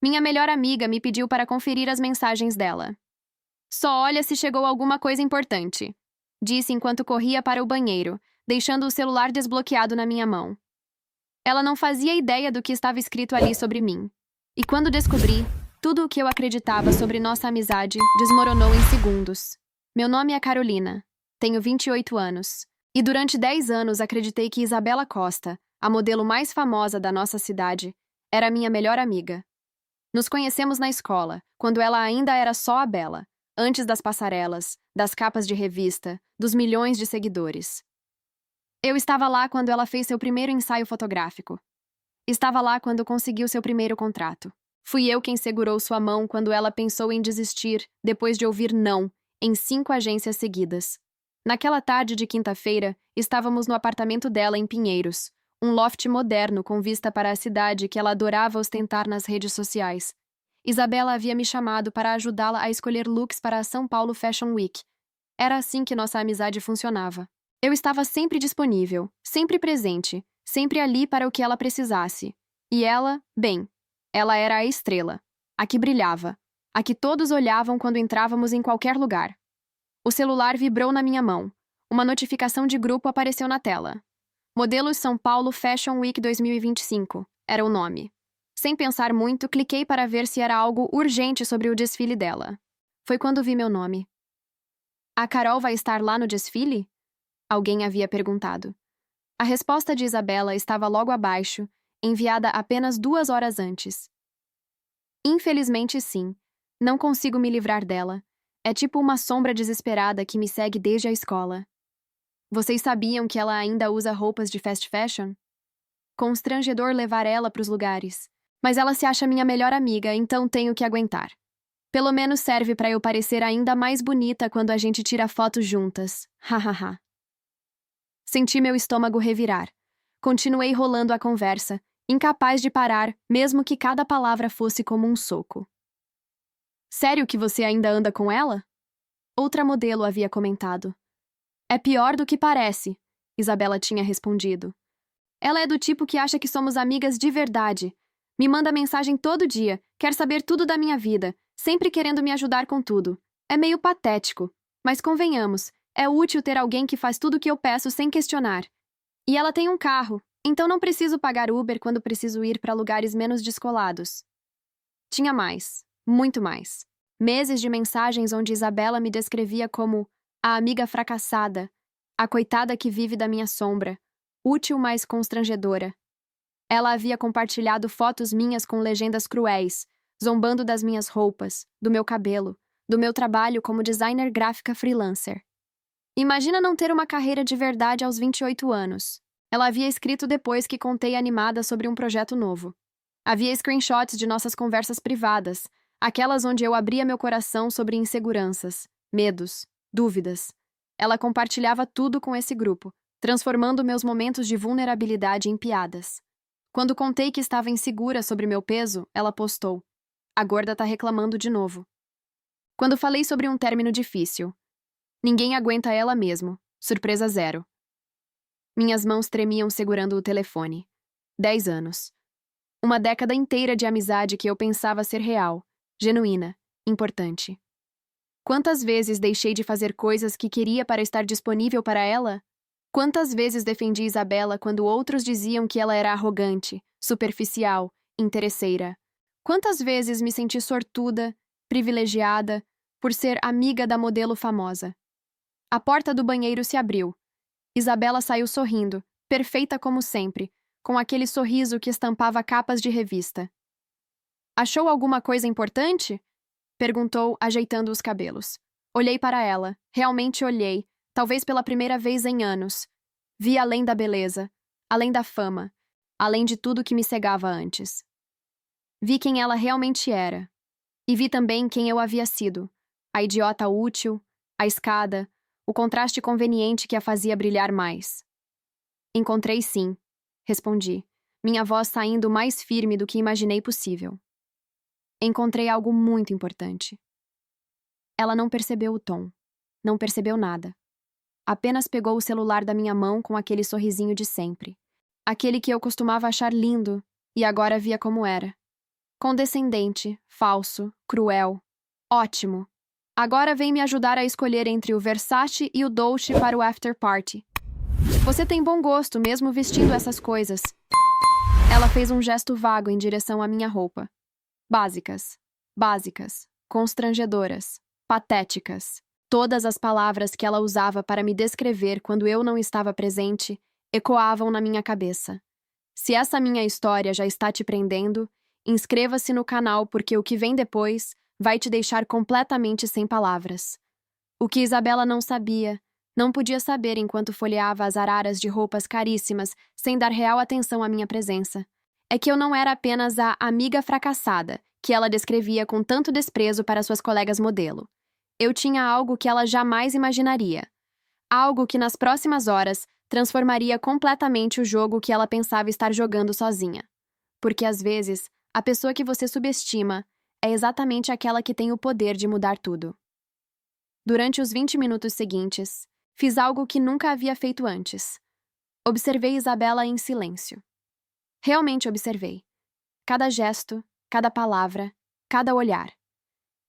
Minha melhor amiga me pediu para conferir as mensagens dela. Só olha se chegou alguma coisa importante, disse enquanto corria para o banheiro, deixando o celular desbloqueado na minha mão. Ela não fazia ideia do que estava escrito ali sobre mim. E quando descobri, tudo o que eu acreditava sobre nossa amizade desmoronou em segundos. Meu nome é Carolina. Tenho 28 anos. E durante 10 anos acreditei que Isabela Costa, a modelo mais famosa da nossa cidade, era minha melhor amiga. Nos conhecemos na escola, quando ela ainda era só a Bela, antes das passarelas, das capas de revista, dos milhões de seguidores. Eu estava lá quando ela fez seu primeiro ensaio fotográfico. Estava lá quando conseguiu seu primeiro contrato. Fui eu quem segurou sua mão quando ela pensou em desistir, depois de ouvir não, em 5 agências seguidas. Naquela tarde de quinta-feira, estávamos no apartamento dela em Pinheiros, um loft moderno com vista para a cidade que ela adorava ostentar nas redes sociais. Isabela havia me chamado para ajudá-la a escolher looks para a São Paulo Fashion Week. Era assim que nossa amizade funcionava. Eu estava sempre disponível, sempre presente, sempre ali para o que ela precisasse. E ela, bem, ela era a estrela, a que brilhava, a que todos olhavam quando entrávamos em qualquer lugar. O celular vibrou na minha mão. Uma notificação de grupo apareceu na tela. Modelos São Paulo Fashion Week 2025, era o nome. Sem pensar muito, cliquei para ver se era algo urgente sobre o desfile dela. Foi quando vi meu nome. A Carol vai estar lá no desfile? Alguém havia perguntado. A resposta de Isabela estava logo abaixo, enviada apenas 2 horas antes. Infelizmente, sim. Não consigo me livrar dela. É tipo uma sombra desesperada que me segue desde a escola. Vocês sabiam que ela ainda usa roupas de fast fashion? Constrangedor levar ela para os lugares. Mas ela se acha minha melhor amiga, então tenho que aguentar. Pelo menos serve para eu parecer ainda mais bonita quando a gente tira fotos juntas. Hahaha. Senti meu estômago revirar. Continuei rolando a conversa, incapaz de parar, mesmo que cada palavra fosse como um soco. Sério que você ainda anda com ela? Outra modelo havia comentado. É pior do que parece, Isabela tinha respondido. Ela é do tipo que acha que somos amigas de verdade. Me manda mensagem todo dia, quer saber tudo da minha vida, sempre querendo me ajudar com tudo. É meio patético, mas convenhamos, é útil ter alguém que faz tudo o que eu peço sem questionar. E ela tem um carro, então não preciso pagar Uber quando preciso ir para lugares menos descolados. Tinha mais, muito mais. Meses de mensagens onde Isabela me descrevia como a amiga fracassada, a coitada que vive da minha sombra, útil mas constrangedora. Ela havia compartilhado fotos minhas com legendas cruéis, zombando das minhas roupas, do meu cabelo, do meu trabalho como designer gráfica freelancer. Imagina não ter uma carreira de verdade aos 28 anos. Ela havia escrito depois que contei animada sobre um projeto novo. Havia screenshots de nossas conversas privadas, aquelas onde eu abria meu coração sobre inseguranças, medos, dúvidas. Ela compartilhava tudo com esse grupo, transformando meus momentos de vulnerabilidade em piadas. Quando contei que estava insegura sobre meu peso, ela postou: "A gorda tá reclamando de novo." Quando falei sobre um término difícil, "Ninguém aguenta ela mesmo. Surpresa zero." Minhas mãos tremiam segurando o telefone. 10 anos. Uma década inteira de amizade que eu pensava ser real, genuína, importante. Quantas vezes deixei de fazer coisas que queria para estar disponível para ela? Quantas vezes defendi Isabela quando outros diziam que ela era arrogante, superficial, interesseira? Quantas vezes me senti sortuda, privilegiada, por ser amiga da modelo famosa? A porta do banheiro se abriu. Isabela saiu sorrindo, perfeita como sempre, com aquele sorriso que estampava capas de revista. "Achou alguma coisa importante?" perguntou, ajeitando os cabelos. Olhei para ela, realmente olhei, talvez pela primeira vez em anos. Vi além da beleza, além da fama, além de tudo que me cegava antes. Vi quem ela realmente era. E vi também quem eu havia sido. A idiota útil, a escada, o contraste conveniente que a fazia brilhar mais. "Encontrei sim", respondi, minha voz saindo mais firme do que imaginei possível. "Encontrei algo muito importante." Ela não percebeu o tom. Não percebeu nada. Apenas pegou o celular da minha mão com aquele sorrisinho de sempre. Aquele que eu costumava achar lindo, e agora via como era. Condescendente, falso, cruel. Ótimo. Agora vem me ajudar a escolher entre o Versace e o Dolce para o after party. Você tem bom gosto mesmo vestindo essas coisas. Ela fez um gesto vago em direção à minha roupa. Básicas. Básicas. Constrangedoras. Patéticas. Todas as palavras que ela usava para me descrever quando eu não estava presente ecoavam na minha cabeça. Se essa minha história já está te prendendo, inscreva-se no canal porque o que vem depois vai te deixar completamente sem palavras. O que Isabela não sabia, não podia saber enquanto folheava as araras de roupas caríssimas sem dar real atenção à minha presença, é que eu não era apenas a amiga fracassada que ela descrevia com tanto desprezo para suas colegas modelo. Eu tinha algo que ela jamais imaginaria. Algo que nas próximas horas transformaria completamente o jogo que ela pensava estar jogando sozinha. Porque às vezes, a pessoa que você subestima é exatamente aquela que tem o poder de mudar tudo. Durante os 20 minutos seguintes, fiz algo que nunca havia feito antes. Observei Isabela em silêncio. Realmente observei. Cada gesto, cada palavra, cada olhar.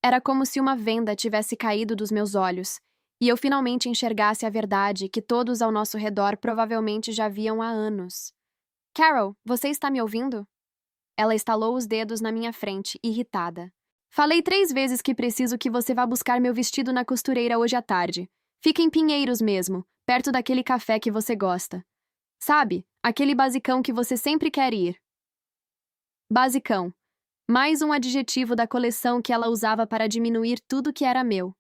Era como se uma venda tivesse caído dos meus olhos e eu finalmente enxergasse a verdade que todos ao nosso redor provavelmente já viam há anos. Carol, você está me ouvindo? Ela estalou os dedos na minha frente, irritada. Falei 3 vezes que preciso que você vá buscar meu vestido na costureira hoje à tarde. Fica em Pinheiros mesmo, perto daquele café que você gosta. Sabe, aquele basicão que você sempre quer ir. Basicão. Mais um adjetivo da coleção que ela usava para diminuir tudo que era meu.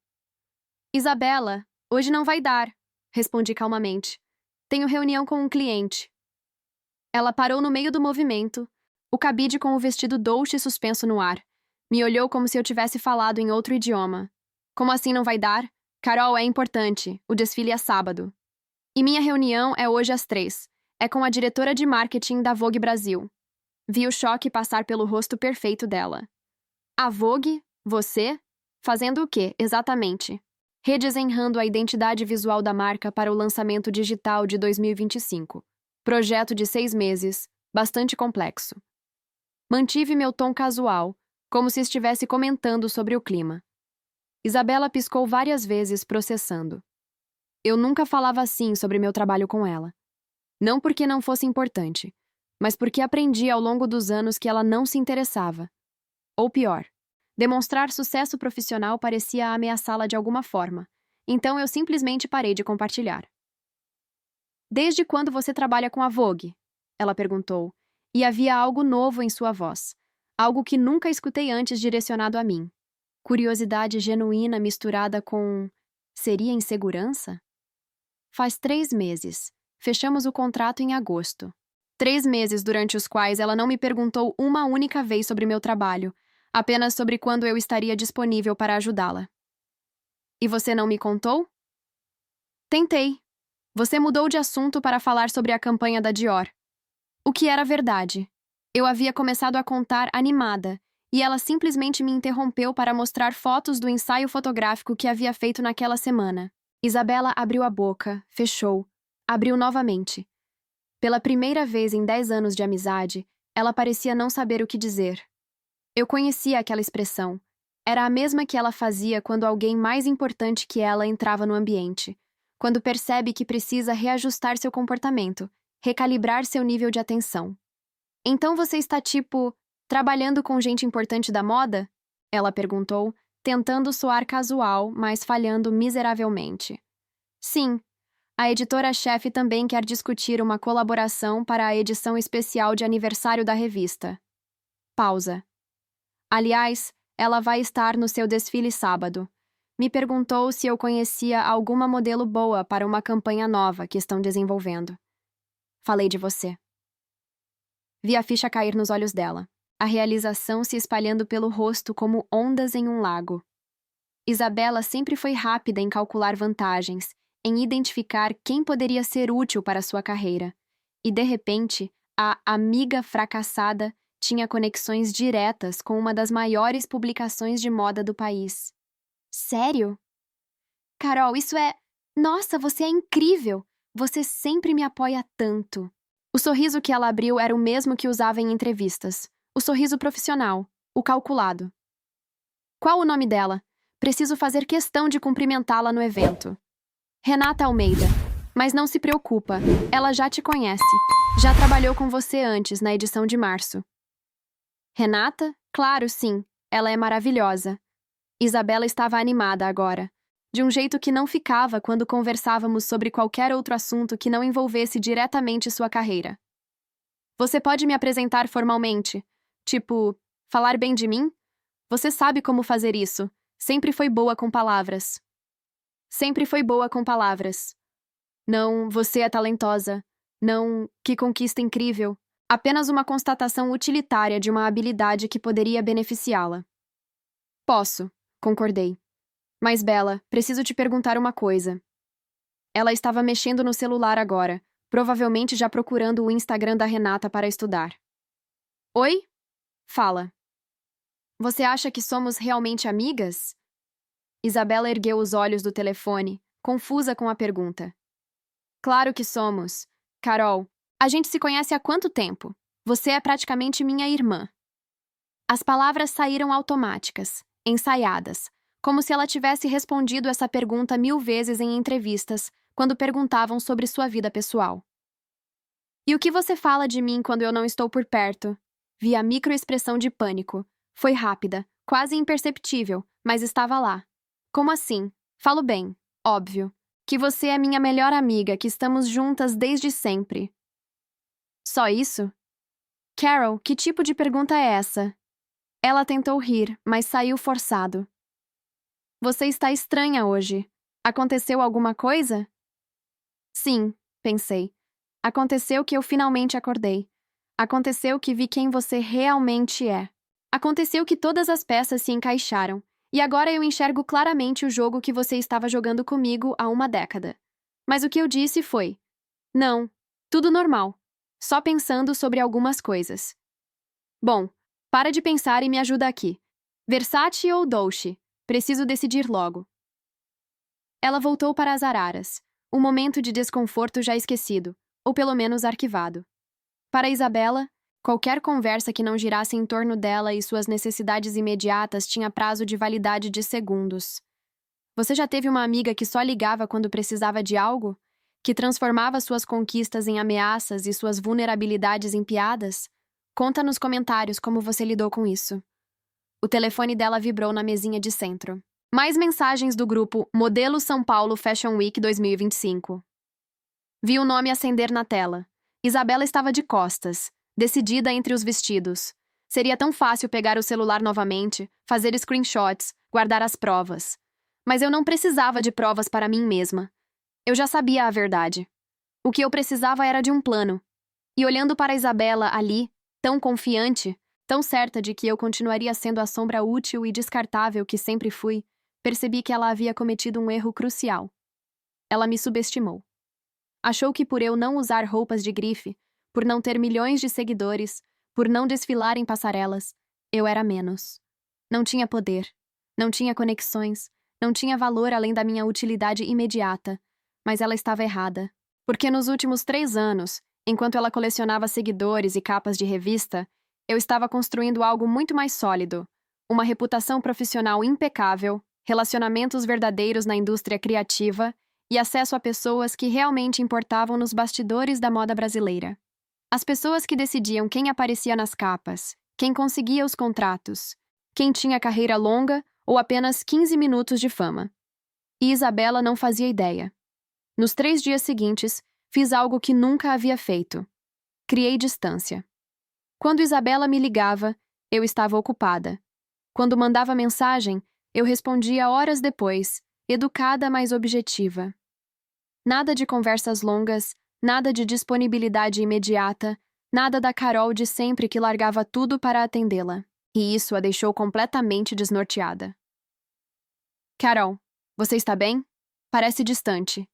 Isabela, hoje não vai dar, respondi calmamente. Tenho reunião com um cliente. Ela parou no meio do movimento, o cabide com o vestido Dolce suspenso no ar. Me olhou como se eu tivesse falado em outro idioma. Como assim não vai dar? Carol, é importante. O desfile é sábado. E minha reunião é hoje às 3. É com a diretora de marketing da Vogue Brasil. Vi o choque passar pelo rosto perfeito dela. A Vogue? Você? Fazendo o quê, exatamente? Redesenhando a identidade visual da marca para o lançamento digital de 2025. Projeto de 6 meses, bastante complexo. Mantive meu tom casual, como se estivesse comentando sobre o clima. Isabela piscou várias vezes, processando. Eu nunca falava assim sobre meu trabalho com ela. Não porque não fosse importante, mas porque aprendi ao longo dos anos que ela não se interessava. Ou pior, demonstrar sucesso profissional parecia ameaçá-la de alguma forma, então eu simplesmente parei de compartilhar. Desde quando você trabalha com a Vogue? Ela perguntou, e havia algo novo em sua voz, algo que nunca escutei antes direcionado a mim. Curiosidade genuína misturada com... Seria insegurança? Faz 3 meses. Fechamos o contrato em agosto. 3 meses durante os quais ela não me perguntou uma única vez sobre meu trabalho, apenas sobre quando eu estaria disponível para ajudá-la. E você não me contou? Tentei. Você mudou de assunto para falar sobre a campanha da Dior. O que era verdade. Eu havia começado a contar animada, e ela simplesmente me interrompeu para mostrar fotos do ensaio fotográfico que havia feito naquela semana. Isabela abriu a boca, fechou, abriu novamente. Pela primeira vez em 10 anos de amizade, ela parecia não saber o que dizer. Eu conhecia aquela expressão. Era a mesma que ela fazia quando alguém mais importante que ela entrava no ambiente, quando percebe que precisa reajustar seu comportamento, recalibrar seu nível de atenção. Então você está, trabalhando com gente importante da moda? Ela perguntou, tentando soar casual, mas falhando miseravelmente. Sim. A editora-chefe também quer discutir uma colaboração para a edição especial de aniversário da revista. Pausa. Aliás, ela vai estar no seu desfile sábado. Me perguntou se eu conhecia alguma modelo boa para uma campanha nova que estão desenvolvendo. Falei de você. Vi a ficha cair nos olhos dela, a realização se espalhando pelo rosto como ondas em um lago. Isabela sempre foi rápida em calcular vantagens, em identificar quem poderia ser útil para sua carreira. E, de repente, a amiga fracassada tinha conexões diretas com uma das maiores publicações de moda do país. Sério? Carol, isso é... Nossa, você é incrível! Você sempre me apoia tanto. O sorriso que ela abriu era o mesmo que usava em entrevistas. O sorriso profissional. O calculado. Qual o nome dela? Preciso fazer questão de cumprimentá-la no evento. Renata Almeida. Mas não se preocupa, ela já te conhece. Já trabalhou com você antes, na edição de março. Renata? Claro, sim. Ela é maravilhosa. Isabela estava animada agora, de um jeito que não ficava quando conversávamos sobre qualquer outro assunto que não envolvesse diretamente sua carreira. Você pode me apresentar formalmente? Tipo, falar bem de mim? Você sabe como fazer isso. Sempre foi boa com palavras. Sempre foi boa com palavras. Não, você é talentosa. Não, que conquista incrível. Apenas uma constatação utilitária de uma habilidade que poderia beneficiá-la. Posso, concordei. Mas, Bella, preciso te perguntar uma coisa. Ela estava mexendo no celular agora, provavelmente já procurando o Instagram da Renata para estudar. Oi? Fala. Você acha que somos realmente amigas? Isabela ergueu os olhos do telefone, confusa com a pergunta. Claro que somos. Carol, a gente se conhece há quanto tempo? Você é praticamente minha irmã. As palavras saíram automáticas, ensaiadas, como se ela tivesse respondido essa pergunta 1000 vezes em entrevistas, quando perguntavam sobre sua vida pessoal. E o que você fala de mim quando eu não estou por perto? Vi a microexpressão de pânico. Foi rápida, quase imperceptível, mas estava lá. Como assim? Falo bem, óbvio. Que você é minha melhor amiga, que estamos juntas desde sempre. Só isso? Carol, que tipo de pergunta é essa? Ela tentou rir, mas saiu forçado. Você está estranha hoje. Aconteceu alguma coisa? Sim, pensei. Aconteceu que eu finalmente acordei. Aconteceu que vi quem você realmente é. Aconteceu que todas as peças se encaixaram, e agora eu enxergo claramente o jogo que você estava jogando comigo há uma década. Mas o que eu disse foi: não, tudo normal. Só pensando sobre algumas coisas. Bom, para de pensar e me ajuda aqui. Versace ou Dolce? Preciso decidir logo. Ela voltou para as araras, um momento de desconforto já esquecido, ou pelo menos arquivado. Para Isabela, qualquer conversa que não girasse em torno dela e suas necessidades imediatas tinha prazo de validade de segundos. Você já teve uma amiga que só ligava quando precisava de algo? Que transformava suas conquistas em ameaças e suas vulnerabilidades em piadas? Conta nos comentários como você lidou com isso. O telefone dela vibrou na mesinha de centro. Mais mensagens do grupo Modelo São Paulo Fashion Week 2025. Vi o nome acender na tela. Isabela estava de costas, decidida entre os vestidos. Seria tão fácil pegar o celular novamente, fazer screenshots, guardar as provas. Mas eu não precisava de provas para mim mesma. Eu já sabia a verdade. O que eu precisava era de um plano. E olhando para Isabela ali, tão confiante, tão certa de que eu continuaria sendo a sombra útil e descartável que sempre fui, percebi que ela havia cometido um erro crucial. Ela me subestimou. Achou que por eu não usar roupas de grife, por não ter milhões de seguidores, por não desfilar em passarelas, eu era menos. Não tinha poder, não tinha conexões, não tinha valor além da minha utilidade imediata, mas ela estava errada. Porque nos últimos 3 anos, enquanto ela colecionava seguidores e capas de revista, eu estava construindo algo muito mais sólido, uma reputação profissional impecável, relacionamentos verdadeiros na indústria criativa e acesso a pessoas que realmente importavam nos bastidores da moda brasileira. As pessoas que decidiam quem aparecia nas capas, quem conseguia os contratos, quem tinha carreira longa ou apenas 15 minutos de fama. E Isabela não fazia ideia. Nos 3 dias seguintes, fiz algo que nunca havia feito. Criei distância. Quando Isabela me ligava, eu estava ocupada. Quando mandava mensagem, eu respondia horas depois, educada, mas objetiva. Nada de conversas longas, nada de disponibilidade imediata, nada da Carol de sempre que largava tudo para atendê-la. E isso a deixou completamente desnorteada. Carol, você está bem? Parece distante.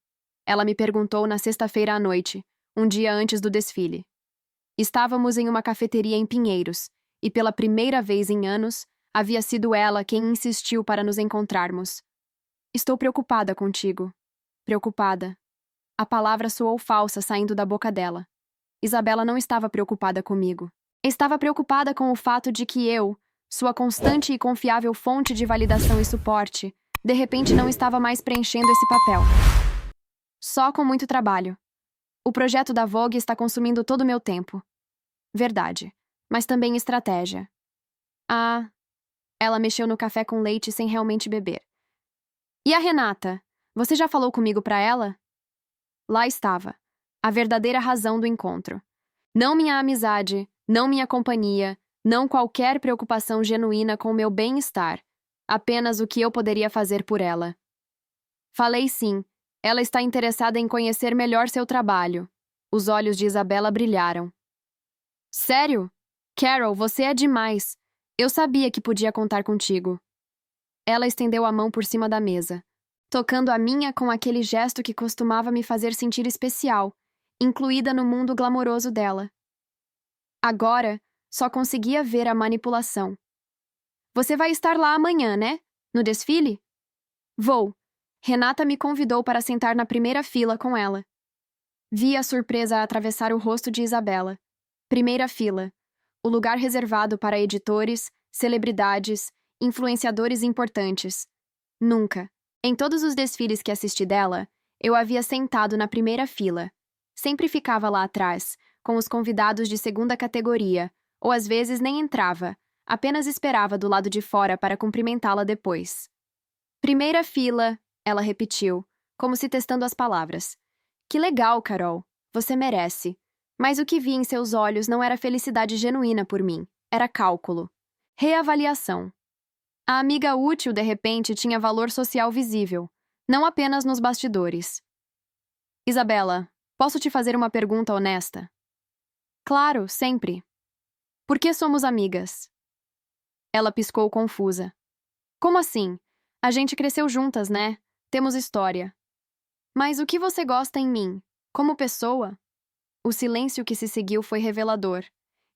Ela me perguntou na sexta-feira à noite, um dia antes do desfile. Estávamos em uma cafeteria em Pinheiros, e pela primeira vez em anos, havia sido ela quem insistiu para nos encontrarmos. Estou preocupada contigo. Preocupada. A palavra soou falsa saindo da boca dela. Isabela não estava preocupada comigo. Estava preocupada com o fato de que eu, Sua constante e confiável fonte de validação e suporte, de repente não estava mais preenchendo esse papel. Só com muito trabalho. O projeto da Vogue está consumindo todo o meu tempo. Verdade. Mas também estratégia. Ah, ela mexeu no café com leite sem realmente beber. E a Renata? Você já falou comigo pra ela? Lá estava. A verdadeira razão do encontro. Não minha amizade, não minha companhia, não qualquer preocupação genuína com o meu bem-estar. Apenas o que eu poderia fazer por ela. Falei sim. Ela está interessada em conhecer melhor seu trabalho. Os olhos de Isabela brilharam. Sério? Carol, você é demais. Eu sabia que podia contar contigo. Ela estendeu a mão por cima da mesa, tocando a minha com aquele gesto que costumava me fazer sentir especial, incluída no mundo glamouroso dela. Agora, só conseguia ver a manipulação. Você vai estar lá amanhã, né? No desfile? Vou. Renata me convidou para sentar na primeira fila com ela. Vi a surpresa atravessar o rosto de Isabela. Primeira fila. O lugar reservado para editores, celebridades, influenciadores importantes. Nunca, em todos os desfiles que assisti dela, eu havia sentado na primeira fila. Sempre ficava lá atrás, com os convidados de segunda categoria, ou às vezes nem entrava, apenas esperava do lado de fora para cumprimentá-la depois. Primeira fila, ela repetiu, como se testando as palavras. Que legal, Carol. Você merece. Mas o que vi em seus olhos não era felicidade genuína por mim. Era cálculo. Reavaliação. A amiga útil, de repente, tinha valor social visível, não apenas nos bastidores. Isabela, posso te fazer uma pergunta honesta? Claro, sempre. Por que somos amigas? Ela piscou confusa. Como assim? A gente cresceu juntas, né? Temos história. Mas o que você gosta em mim? Como pessoa? O silêncio que se seguiu foi revelador.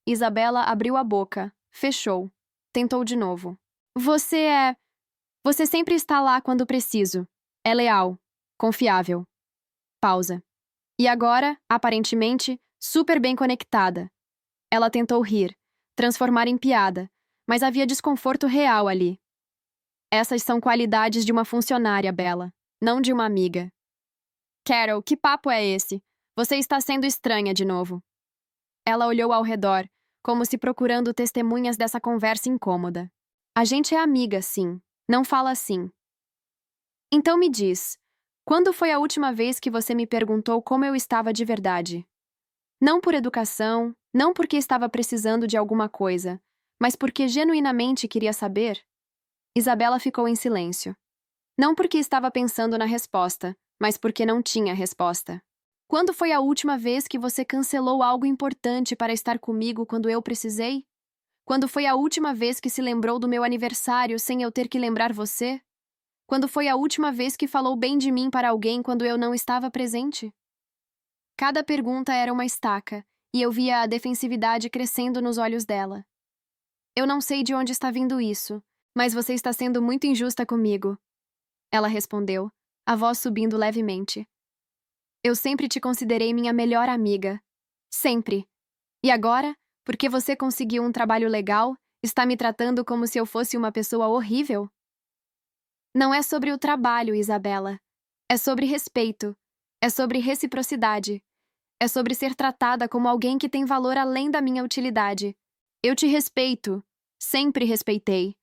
Isabela abriu a boca, fechou. Tentou de novo. Você sempre está lá quando preciso. É leal. Confiável. Pausa. E agora, aparentemente, super bem conectada. Ela tentou rir, transformar em piada, mas havia desconforto real ali. Essas são qualidades de uma funcionária, Bella, não de uma amiga. Carol, que papo é esse? Você está sendo estranha de novo. Ela olhou ao redor, como se procurando testemunhas dessa conversa incômoda. A gente é amiga, sim. Não fala assim. Então me diz, quando foi a última vez que você me perguntou como eu estava de verdade? Não por educação, não porque estava precisando de alguma coisa, mas porque genuinamente queria saber? Isabela ficou em silêncio. Não porque estava pensando na resposta, mas porque não tinha resposta. Quando foi a última vez que você cancelou algo importante para estar comigo quando eu precisei? Quando foi a última vez que se lembrou do meu aniversário sem eu ter que lembrar você? Quando foi a última vez que falou bem de mim para alguém quando eu não estava presente? Cada pergunta era uma estaca, e eu via a defensividade crescendo nos olhos dela. Eu não sei de onde está vindo isso, mas você está sendo muito injusta comigo. Ela respondeu, a voz subindo levemente. Eu sempre te considerei minha melhor amiga. Sempre. E agora, porque você conseguiu um trabalho legal, está me tratando como se eu fosse uma pessoa horrível? Não é sobre o trabalho, Isabela. É sobre respeito. É sobre reciprocidade. É sobre ser tratada como alguém que tem valor além da minha utilidade. Eu te respeito. Sempre respeitei.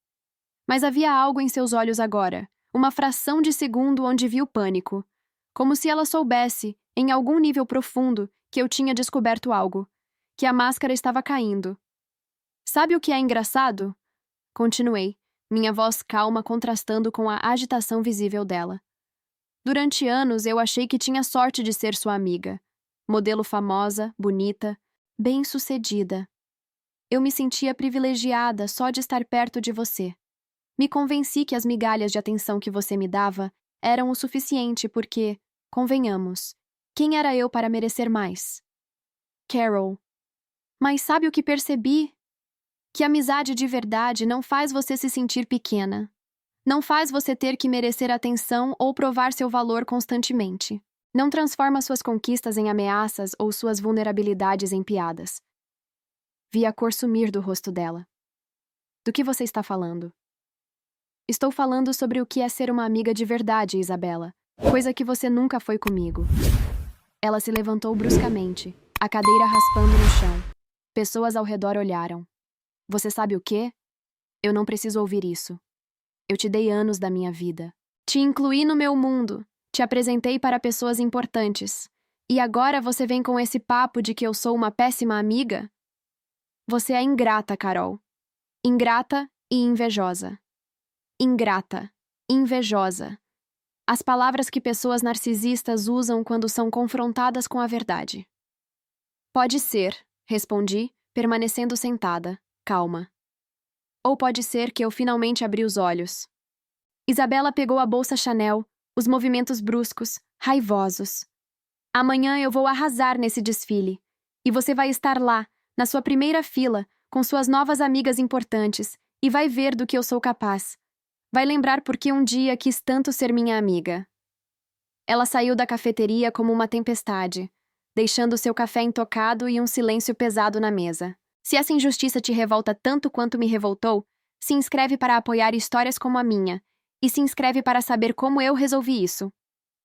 Mas havia algo em seus olhos agora, uma fração de segundo onde vi o pânico. Como se ela soubesse, em algum nível profundo, que eu tinha descoberto algo. Que a máscara estava caindo. Sabe o que é engraçado? Continuei, minha voz calma contrastando com a agitação visível dela. Durante anos eu achei que tinha sorte de ser sua amiga. Modelo famosa, bonita, bem-sucedida. Eu me sentia privilegiada só de estar perto de você. Me convenci que as migalhas de atenção que você me dava eram o suficiente porque, convenhamos, quem era eu para merecer mais? Carol. Mas sabe o que percebi? Que amizade de verdade não faz você se sentir pequena. Não faz você ter que merecer atenção ou provar seu valor constantemente. Não transforma suas conquistas em ameaças ou suas vulnerabilidades em piadas. Vi a cor sumir do rosto dela. Do que você está falando? Estou falando sobre o que é ser uma amiga de verdade, Isabela. Coisa que você nunca foi comigo. Ela se levantou bruscamente, a cadeira raspando no chão. Pessoas ao redor olharam. Você sabe o quê? Eu não preciso ouvir isso. Eu te dei anos da minha vida. Te incluí no meu mundo. Te apresentei para pessoas importantes. E agora você vem com esse papo de que eu sou uma péssima amiga? Você é ingrata, Carol. Ingrata e invejosa. Ingrata, invejosa. As palavras que pessoas narcisistas usam quando são confrontadas com a verdade. Pode ser, respondi, permanecendo sentada, calma. Ou pode ser que eu finalmente abri os olhos. Isabela pegou a bolsa Chanel, os movimentos bruscos, raivosos. Amanhã eu vou arrasar nesse desfile. E você vai estar lá, na sua primeira fila, com suas novas amigas importantes, e vai ver do que eu sou capaz. Vai lembrar por que um dia quis tanto ser minha amiga. Ela saiu da cafeteria como uma tempestade, deixando seu café intocado e um silêncio pesado na mesa. Se essa injustiça te revolta tanto quanto me revoltou, se inscreve para apoiar histórias como a minha, e se inscreve para saber como eu resolvi isso.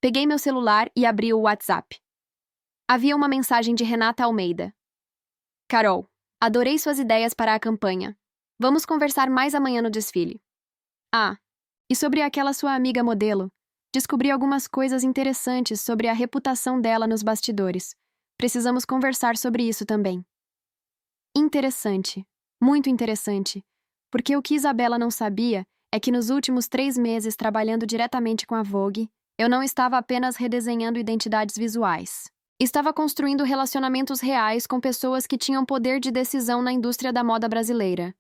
Peguei meu celular e abri o WhatsApp. Havia uma mensagem de Renata Almeida. Carol, adorei suas ideias para a campanha. Vamos conversar mais amanhã no desfile. Ah, e sobre aquela sua amiga modelo? Descobri algumas coisas interessantes sobre a reputação dela nos bastidores. Precisamos conversar sobre isso também. Interessante, muito interessante, porque o que Isabela não sabia é que nos últimos 3 meses trabalhando diretamente com a Vogue, eu não estava apenas redesenhando identidades visuais. Estava construindo relacionamentos reais com pessoas que tinham poder de decisão na indústria da moda brasileira.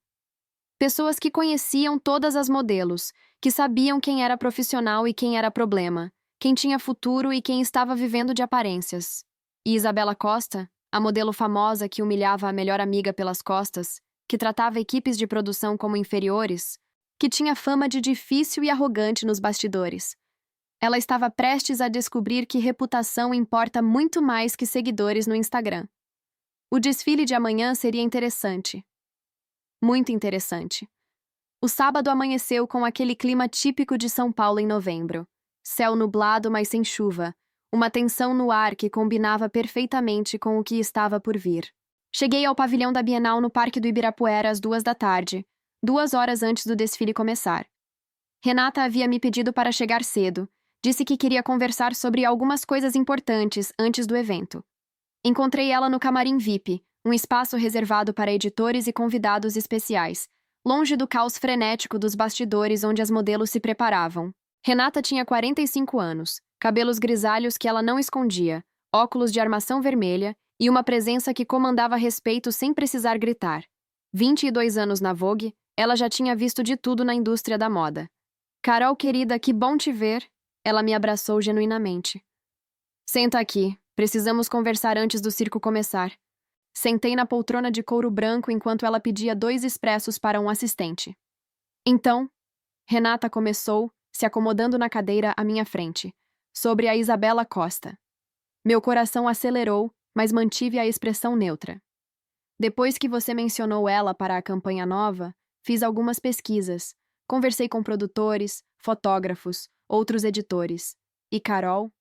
Pessoas que conheciam todas as modelos, que sabiam quem era profissional e quem era problema, quem tinha futuro e quem estava vivendo de aparências. E Isabela Costa, a modelo famosa que humilhava a melhor amiga pelas costas, que tratava equipes de produção como inferiores, que tinha fama de difícil e arrogante nos bastidores. Ela estava prestes a descobrir que reputação importa muito mais que seguidores no Instagram. O desfile de amanhã seria interessante. Muito interessante. O sábado amanheceu com aquele clima típico de São Paulo em novembro. Céu nublado, mas sem chuva. Uma tensão no ar que combinava perfeitamente com o que estava por vir. Cheguei ao pavilhão da Bienal no Parque do Ibirapuera às 2 da tarde, 2 horas antes do desfile começar. Renata havia me pedido para chegar cedo. Disse que queria conversar sobre algumas coisas importantes antes do evento. Encontrei ela no camarim VIP, um espaço reservado para editores e convidados especiais, longe do caos frenético dos bastidores onde as modelos se preparavam. Renata tinha 45 anos, cabelos grisalhos que ela não escondia, óculos de armação vermelha e uma presença que comandava respeito sem precisar gritar. 22 anos na Vogue, ela já tinha visto de tudo na indústria da moda. Carol, querida, que bom te ver. Ela me abraçou genuinamente. Senta aqui, precisamos conversar antes do circo começar. Sentei na poltrona de couro branco enquanto ela pedia 2 expressos para um assistente. Então, Renata começou, se acomodando na cadeira à minha frente, sobre a Isabela Costa. Meu coração acelerou, mas mantive a expressão neutra. Depois que você mencionou ela para a campanha nova, fiz algumas pesquisas, conversei com produtores, fotógrafos, outros editores. E Carol?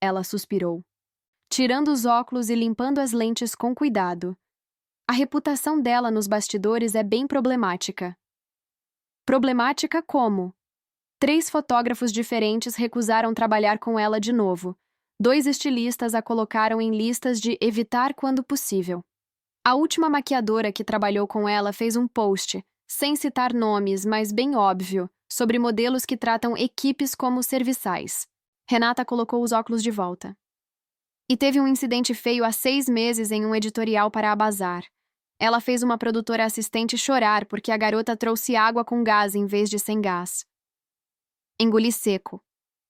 Ela suspirou. Tirando os óculos e limpando as lentes com cuidado. A reputação dela nos bastidores é bem problemática. Problemática como? 3 fotógrafos diferentes recusaram trabalhar com ela de novo. 2 estilistas a colocaram em listas de evitar quando possível. A última maquiadora que trabalhou com ela fez um post, sem citar nomes, mas bem óbvio, sobre modelos que tratam equipes como serviçais. Renata colocou os óculos de volta. E teve um incidente feio há 6 meses em um editorial para a Bazar. Ela fez uma produtora assistente chorar porque a garota trouxe água com gás em vez de sem gás. Engoli seco.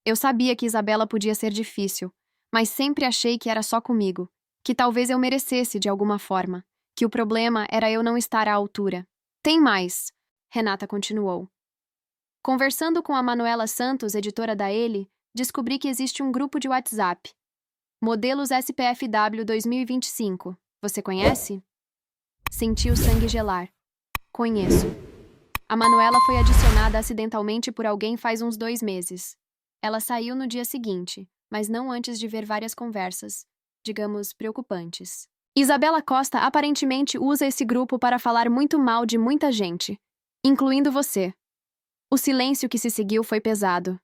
Eu sabia que Isabela podia ser difícil, mas sempre achei que era só comigo, que talvez eu merecesse de alguma forma, que o problema era eu não estar à altura. Tem mais, Renata continuou. Conversando com a Manuela Santos, editora da Elle, descobri que existe um grupo de WhatsApp. Modelos SPFW 2025. Você conhece? Senti o sangue gelar. Conheço. A Manuela foi adicionada acidentalmente por alguém faz uns 2 meses. Ela saiu no dia seguinte, mas não antes de ver várias conversas, digamos, preocupantes. Isabela Costa aparentemente usa esse grupo para falar muito mal de muita gente, incluindo você. O silêncio que se seguiu foi pesado.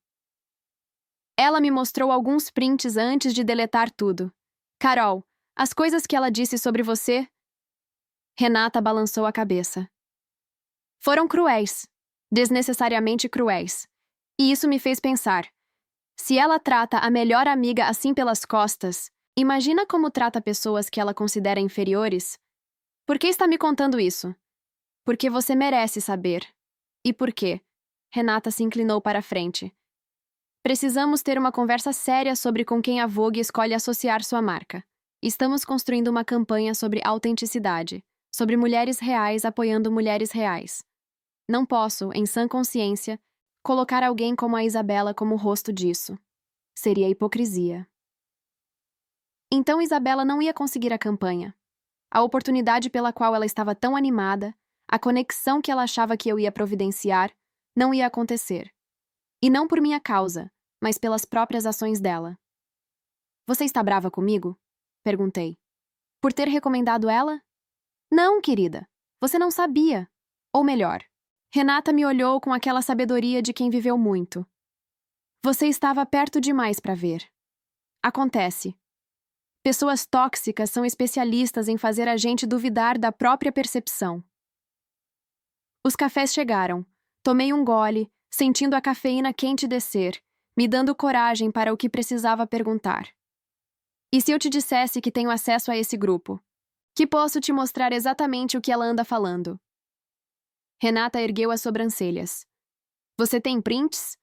Ela me mostrou alguns prints antes de deletar tudo. Carol, as coisas que ela disse sobre você... Renata balançou a cabeça. Foram cruéis. Desnecessariamente cruéis. E isso me fez pensar. Se ela trata a melhor amiga assim pelas costas, imagina como trata pessoas que ela considera inferiores? Por que está me contando isso? Porque você merece saber. E por quê? Renata se inclinou para a frente. Precisamos ter uma conversa séria sobre com quem a Vogue escolhe associar sua marca. Estamos construindo uma campanha sobre autenticidade, sobre mulheres reais apoiando mulheres reais. Não posso, em sã consciência, colocar alguém como a Isabela como o rosto disso. Seria hipocrisia. Então Isabela não ia conseguir a campanha. A oportunidade pela qual ela estava tão animada, a conexão que ela achava que eu ia providenciar, não ia acontecer. E não por minha causa, mas pelas próprias ações dela. Você está brava comigo? Perguntei. Por ter recomendado ela? Não, querida. Você não sabia. Ou melhor, Renata me olhou com aquela sabedoria de quem viveu muito. Você estava perto demais para ver. Acontece. Pessoas tóxicas são especialistas em fazer a gente duvidar da própria percepção. Os cafés chegaram. Tomei um gole, sentindo a cafeína quente descer, me dando coragem para o que precisava perguntar. E se eu te dissesse que tenho acesso a esse grupo? Que posso te mostrar exatamente o que ela anda falando? Renata ergueu as sobrancelhas. Você tem prints?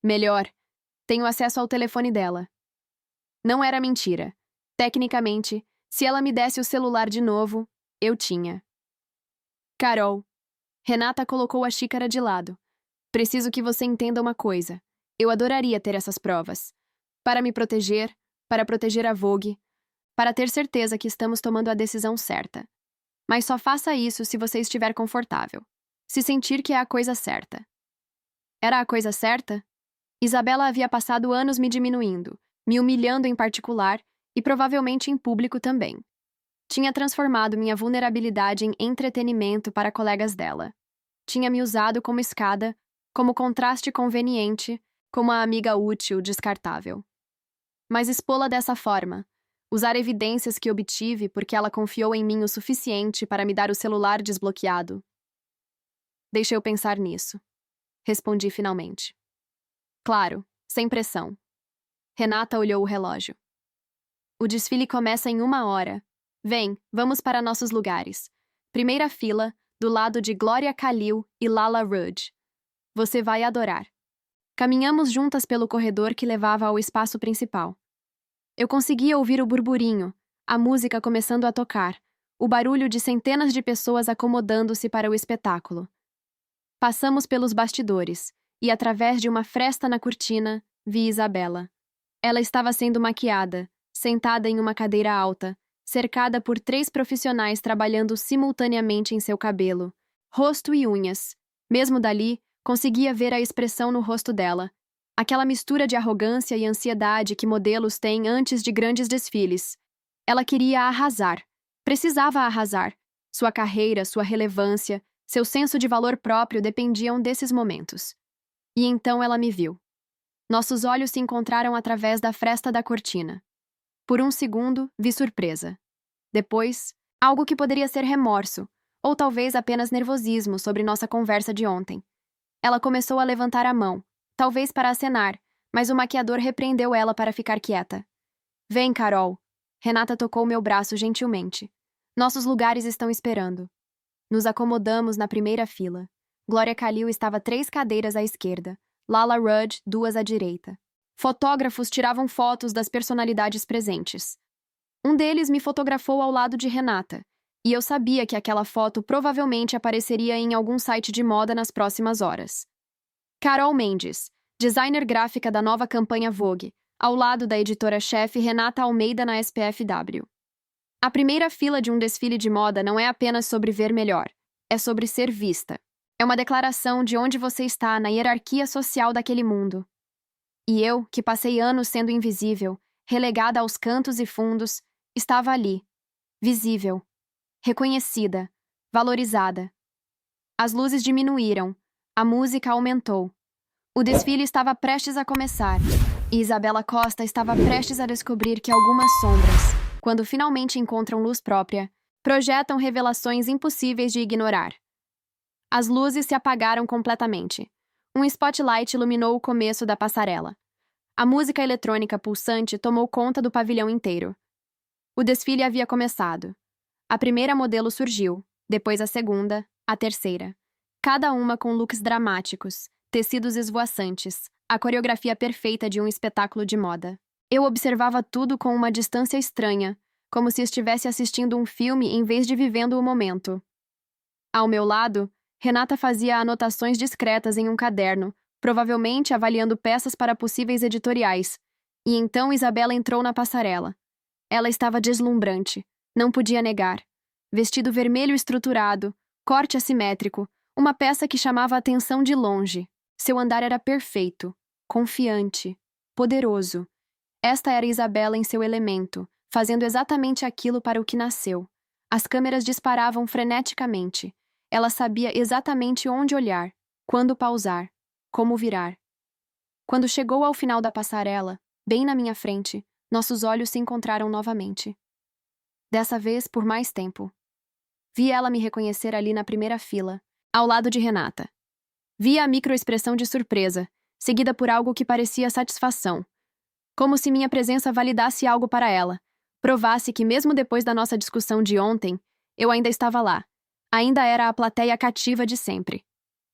Melhor, tenho acesso ao telefone dela. Não era mentira. Tecnicamente, se ela me desse o celular de novo, eu tinha. Carol. Renata colocou a xícara de lado. Preciso que você entenda uma coisa. Eu adoraria ter essas provas. Para me proteger, para proteger a Vogue, para ter certeza que estamos tomando a decisão certa. Mas só faça isso se você estiver confortável. Se sentir que é a coisa certa. Era a coisa certa? Isabela havia passado anos me diminuindo, me humilhando em particular e provavelmente em público também. Tinha transformado minha vulnerabilidade em entretenimento para colegas dela. Tinha me usado como escada, como contraste conveniente, como a amiga útil, descartável. Mas expô-la dessa forma, usar evidências que obtive porque ela confiou em mim o suficiente para me dar o celular desbloqueado. Deixa eu pensar nisso. Respondi finalmente. Claro, sem pressão. Renata olhou o relógio. O desfile começa em 1 hora. Vem, vamos para nossos lugares. Primeira fila, do lado de Gloria Khalil e Lala Rouge. Você vai adorar. Caminhamos juntas pelo corredor que levava ao espaço principal. Eu conseguia ouvir o burburinho, a música começando a tocar, o barulho de centenas de pessoas acomodando-se para o espetáculo. Passamos pelos bastidores, e através de uma fresta na cortina, vi Isabela. Ela estava sendo maquiada, sentada em uma cadeira alta, cercada por 3 profissionais trabalhando simultaneamente em seu cabelo, rosto e unhas. Mesmo dali, conseguia ver a expressão no rosto dela, aquela mistura de arrogância e ansiedade que modelos têm antes de grandes desfiles. Ela queria arrasar. Precisava arrasar. Sua carreira, sua relevância, seu senso de valor próprio dependiam desses momentos. E então ela me viu. Nossos olhos se encontraram através da fresta da cortina. Por um segundo, vi surpresa. Depois, algo que poderia ser remorso, ou talvez apenas nervosismo sobre nossa conversa de ontem. Ela começou a levantar a mão, talvez para acenar, mas o maquiador repreendeu ela para ficar quieta. Vem, Carol. Renata tocou meu braço gentilmente. Nossos lugares estão esperando. Nos acomodamos na primeira fila. Gloria Khalil estava 3 cadeiras à esquerda, Lala Rouge 2 à direita. Fotógrafos tiravam fotos das personalidades presentes. Um deles me fotografou ao lado de Renata, e eu sabia que aquela foto provavelmente apareceria em algum site de moda nas próximas horas. Carol Mendes, designer gráfica da nova campanha Vogue, ao lado da editora-chefe Renata Almeida na SPFW. A primeira fila de um desfile de moda não é apenas sobre ver melhor, é sobre ser vista. É uma declaração de onde você está na hierarquia social daquele mundo. E eu, que passei anos sendo invisível, relegada aos cantos e fundos, estava ali, visível, reconhecida, valorizada. As luzes diminuíram, a música aumentou. O desfile estava prestes a começar, e Isabela Costa estava prestes a descobrir que algumas sombras, quando finalmente encontram luz própria, projetam revelações impossíveis de ignorar. As luzes se apagaram completamente. Um spotlight iluminou o começo da passarela. A música eletrônica pulsante tomou conta do pavilhão inteiro. O desfile havia começado. A primeira modelo surgiu, depois a segunda, a terceira. Cada uma com looks dramáticos, tecidos esvoaçantes, a coreografia perfeita de um espetáculo de moda. Eu observava tudo com uma distância estranha, como se estivesse assistindo um filme em vez de vivendo o momento. Ao meu lado, Renata fazia anotações discretas em um caderno, provavelmente avaliando peças para possíveis editoriais. E então Isabela entrou na passarela. Ela estava deslumbrante, não podia negar. Vestido vermelho estruturado, corte assimétrico, uma peça que chamava a atenção de longe. Seu andar era perfeito, confiante, poderoso. Esta era Isabela em seu elemento, fazendo exatamente aquilo para o que nasceu. As câmeras disparavam freneticamente. Ela sabia exatamente onde olhar, quando pausar, como virar. Quando chegou ao final da passarela, bem na minha frente, nossos olhos se encontraram novamente. Dessa vez, por mais tempo. Vi ela me reconhecer ali na primeira fila, ao lado de Renata. Vi a microexpressão de surpresa, seguida por algo que parecia satisfação. Como se minha presença validasse algo para ela, provasse que mesmo depois da nossa discussão de ontem, eu ainda estava lá. Ainda era a plateia cativa de sempre.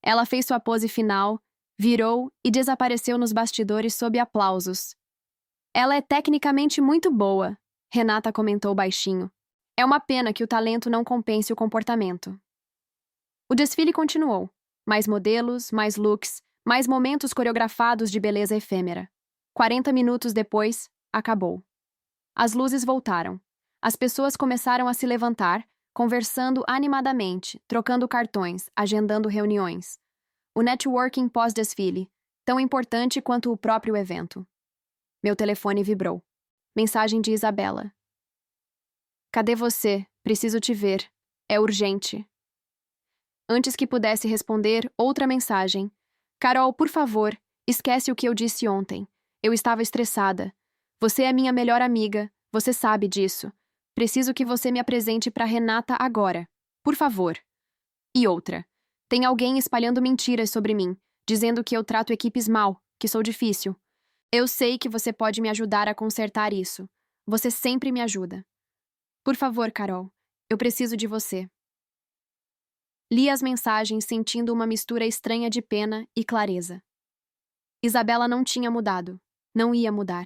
Ela fez sua pose final, virou e desapareceu nos bastidores sob aplausos. Ela é tecnicamente muito boa, Renata comentou baixinho. É uma pena que o talento não compense o comportamento. O desfile continuou. Mais modelos, mais looks, mais momentos coreografados de beleza efêmera. 40 minutos depois, acabou. As luzes voltaram. As pessoas começaram a se levantar, conversando animadamente, trocando cartões, agendando reuniões. O networking pós-desfile, tão importante quanto o próprio evento. Meu telefone vibrou. Mensagem de Isabela. Cadê você? Preciso te ver. É urgente. Antes que pudesse responder, outra mensagem. Carol, por favor, esquece o que eu disse ontem. Eu estava estressada. Você é minha melhor amiga, você sabe disso. Preciso que você me apresente para Renata agora. Por favor. E outra. Tem alguém espalhando mentiras sobre mim, dizendo que eu trato equipes mal, que sou difícil. Eu sei que você pode me ajudar a consertar isso. Você sempre me ajuda. Por favor, Carol, eu preciso de você. Li as mensagens sentindo uma mistura estranha de pena e clareza. Isabela não tinha mudado. Não ia mudar.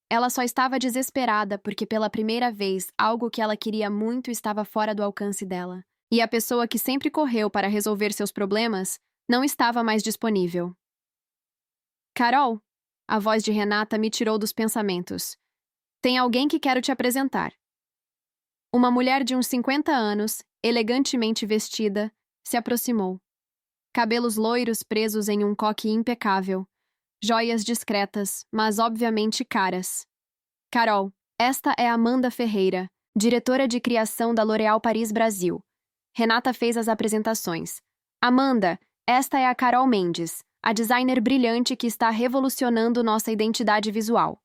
Ela só estava desesperada porque pela primeira vez algo que ela queria muito estava fora do alcance dela. E a pessoa que sempre correu para resolver seus problemas não estava mais disponível. Carol, a voz de Renata me tirou dos pensamentos. Tem alguém que quero te apresentar. Uma mulher de uns 50 anos, elegantemente vestida, se aproximou. Cabelos loiros presos em um coque impecável. Joias discretas, mas obviamente caras. Carol, esta é Amanda Ferreira, diretora de criação da L'Oréal Paris Brasil. Renata fez as apresentações. Amanda, esta é a Carol Mendes, a designer brilhante que está revolucionando nossa identidade visual.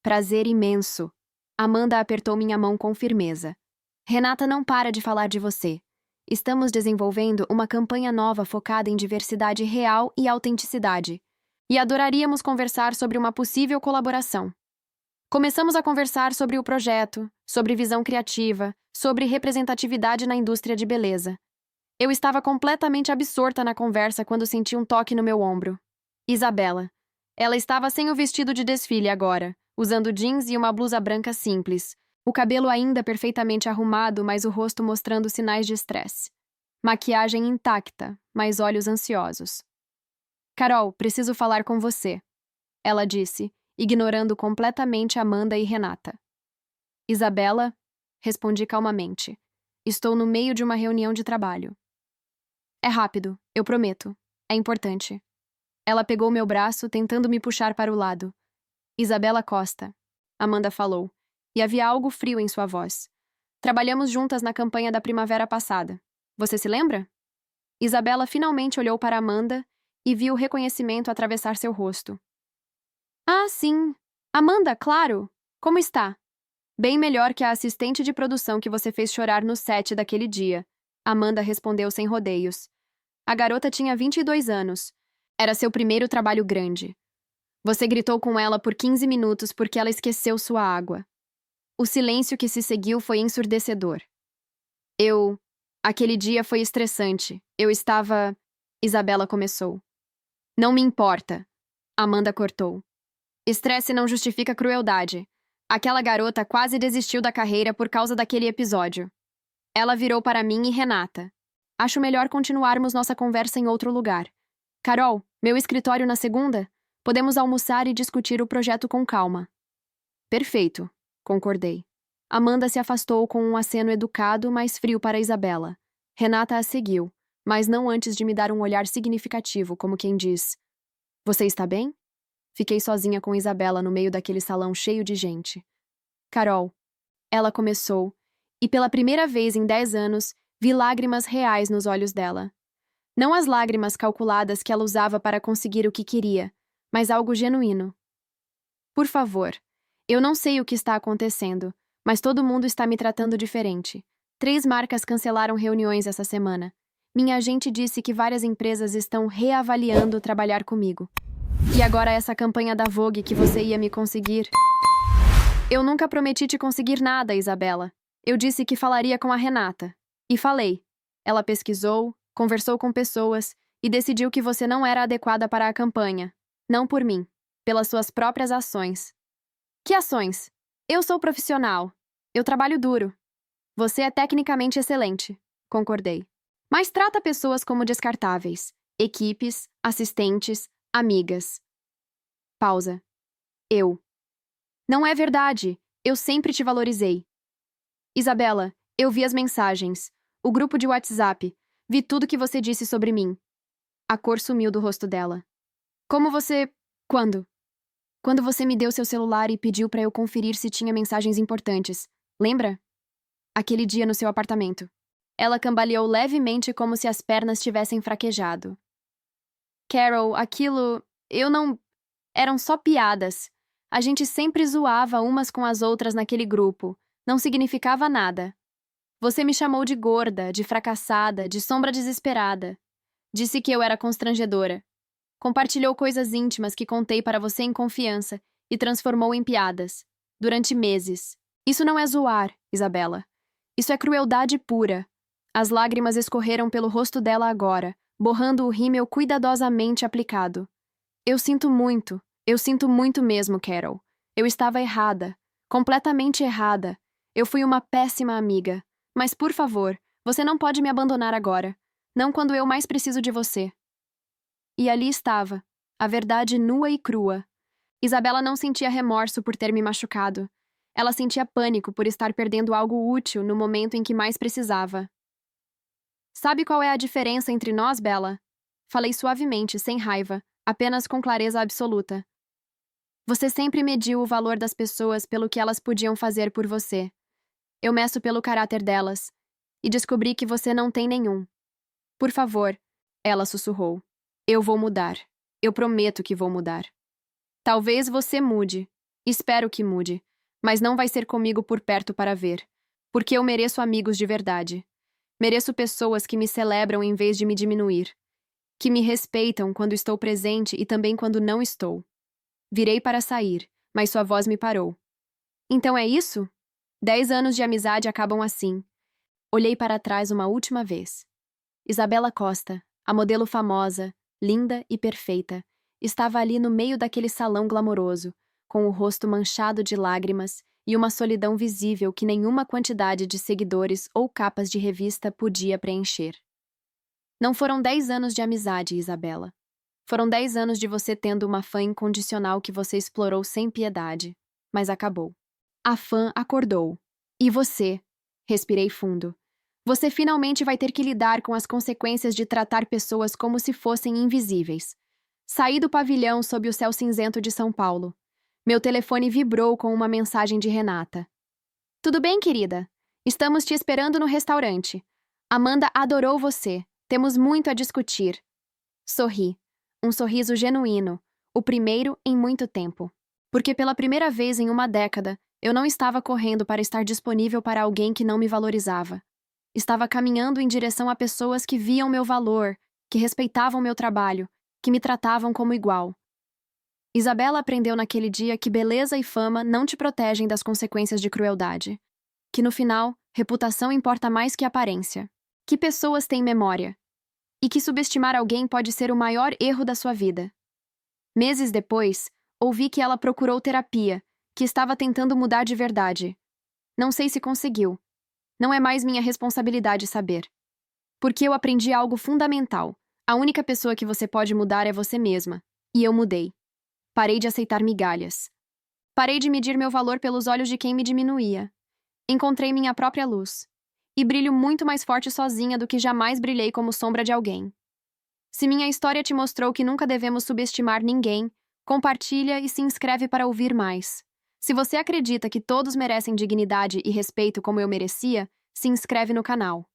Prazer imenso. Amanda apertou minha mão com firmeza. Renata não para de falar de você. Estamos desenvolvendo uma campanha nova focada em diversidade real e autenticidade. E adoraríamos conversar sobre uma possível colaboração. Começamos a conversar sobre o projeto, sobre visão criativa, sobre representatividade na indústria de beleza. Eu estava completamente absorta na conversa quando senti um toque no meu ombro. Isabela. Ela estava sem o vestido de desfile agora, usando jeans e uma blusa branca simples, o cabelo ainda perfeitamente arrumado, mas o rosto mostrando sinais de estresse. Maquiagem intacta, mas olhos ansiosos. Carol, preciso falar com você, ela disse, ignorando completamente Amanda e Renata. Isabela, respondi calmamente. Estou no meio de uma reunião de trabalho. É rápido, eu prometo. É importante. Ela pegou meu braço, tentando me puxar para o lado. Isabela Costa, Amanda falou, e havia algo frio em sua voz. Trabalhamos juntas na campanha da primavera passada. Você se lembra? Isabela finalmente olhou para Amanda e viu o reconhecimento atravessar seu rosto. Ah, sim. Amanda, claro. Como está? Bem melhor que a assistente de produção que você fez chorar no set daquele dia. Amanda respondeu sem rodeios. A garota tinha 22 anos. Era seu primeiro trabalho grande. Você gritou com ela por 15 minutos porque ela esqueceu sua água. O silêncio que se seguiu foi ensurdecedor. Aquele dia foi estressante. Eu estava... Isabela começou. Não me importa. Amanda cortou. Estresse não justifica crueldade. Aquela garota quase desistiu da carreira por causa daquele episódio. Ela virou para mim e Renata. Acho melhor continuarmos nossa conversa em outro lugar. Carol, meu escritório na segunda? Podemos almoçar e discutir o projeto com calma. Perfeito, concordei. Amanda se afastou com um aceno educado, mas frio para Isabela. Renata a seguiu, mas não antes de me dar um olhar significativo, como quem diz: Você está bem? Fiquei sozinha com Isabela no meio daquele salão cheio de gente. Carol, ela começou, e pela primeira vez em 10 anos, vi lágrimas reais nos olhos dela. Não as lágrimas calculadas que ela usava para conseguir o que queria, mas algo genuíno. Por favor, eu não sei o que está acontecendo, mas todo mundo está me tratando diferente. 3 marcas cancelaram reuniões essa semana. Minha agente disse que várias empresas estão reavaliando trabalhar comigo. E agora essa campanha da Vogue que você ia me conseguir. Eu nunca prometi te conseguir nada, Isabela. Eu disse que falaria com a Renata. E falei. Ela pesquisou, conversou com pessoas e decidiu que você não era adequada para a campanha. Não por mim, pelas suas próprias ações. Que ações? Eu sou profissional. Eu trabalho duro. Você é tecnicamente excelente, concordei. Mas trata pessoas como descartáveis. Equipes, assistentes, amigas. Pausa. Não é verdade. Eu sempre te valorizei. Isabela, eu vi as mensagens. O grupo de WhatsApp. Vi tudo que você disse sobre mim. A cor sumiu do rosto dela. Como você... Quando? Quando você me deu seu celular e pediu para eu conferir se tinha mensagens importantes. Lembra? Aquele dia no seu apartamento. Ela cambaleou levemente como se as pernas tivessem fraquejado. Carol, aquilo... Eu não... Eram só piadas. A gente sempre zoava umas com as outras naquele grupo. Não significava nada. Você me chamou de gorda, de fracassada, de sombra desesperada. Disse que eu era constrangedora. Compartilhou coisas íntimas que contei para você em confiança e transformou em piadas. Durante meses. Isso não é zoar, Isabela. Isso é crueldade pura. As lágrimas escorreram pelo rosto dela agora, borrando o rímel cuidadosamente aplicado. Eu sinto muito mesmo, Carol. Eu estava errada, completamente errada. Eu fui uma péssima amiga. Mas, por favor, você não pode me abandonar agora. Não quando eu mais preciso de você. E ali estava, a verdade nua e crua. Isabela não sentia remorso por ter me machucado. Ela sentia pânico por estar perdendo algo útil no momento em que mais precisava. Sabe qual é a diferença entre nós, Bella? Falei suavemente, sem raiva, apenas com clareza absoluta. Você sempre mediu o valor das pessoas pelo que elas podiam fazer por você. Eu meço pelo caráter delas. E descobri que você não tem nenhum. Por favor, ela sussurrou. Eu vou mudar. Eu prometo que vou mudar. Talvez você mude. Espero que mude. Mas não vai ser comigo por perto para ver. Porque eu mereço amigos de verdade. Mereço pessoas que me celebram em vez de me diminuir. Que me respeitam quando estou presente e também quando não estou. Virei para sair, mas sua voz me parou. Então é isso? 10 anos de amizade acabam assim. Olhei para trás uma última vez. Isabela Costa, a modelo famosa, linda e perfeita, estava ali no meio daquele salão glamouroso, com o rosto manchado de lágrimas e uma solidão visível que nenhuma quantidade de seguidores ou capas de revista podia preencher. Não foram 10 anos de amizade, Isabela. Foram 10 anos de você tendo uma fã incondicional que você explorou sem piedade. Mas acabou. A fã acordou. E você? Respirei fundo. Você finalmente vai ter que lidar com as consequências de tratar pessoas como se fossem invisíveis. Saí do pavilhão sob o céu cinzento de São Paulo. Meu telefone vibrou com uma mensagem de Renata. Tudo bem, querida? Estamos te esperando no restaurante. Amanda adorou você. Temos muito a discutir. Sorri. Um sorriso genuíno. O primeiro em muito tempo. Porque pela primeira vez em uma década, eu não estava correndo para estar disponível para alguém que não me valorizava. Estava caminhando em direção a pessoas que viam meu valor, que respeitavam meu trabalho, que me tratavam como igual. Isabela aprendeu naquele dia que beleza e fama não te protegem das consequências de crueldade. Que no final, reputação importa mais que aparência. Que pessoas têm memória. E que subestimar alguém pode ser o maior erro da sua vida. Meses depois, ouvi que ela procurou terapia, que estava tentando mudar de verdade. Não sei se conseguiu. Não é mais minha responsabilidade saber. Porque eu aprendi algo fundamental. A única pessoa que você pode mudar é você mesma. E eu mudei. Parei de aceitar migalhas. Parei de medir meu valor pelos olhos de quem me diminuía. Encontrei minha própria luz. E brilho muito mais forte sozinha do que jamais brilhei como sombra de alguém. Se minha história te mostrou que nunca devemos subestimar ninguém, compartilha e se inscreve para ouvir mais. Se você acredita que todos merecem dignidade e respeito como eu merecia, se inscreve no canal.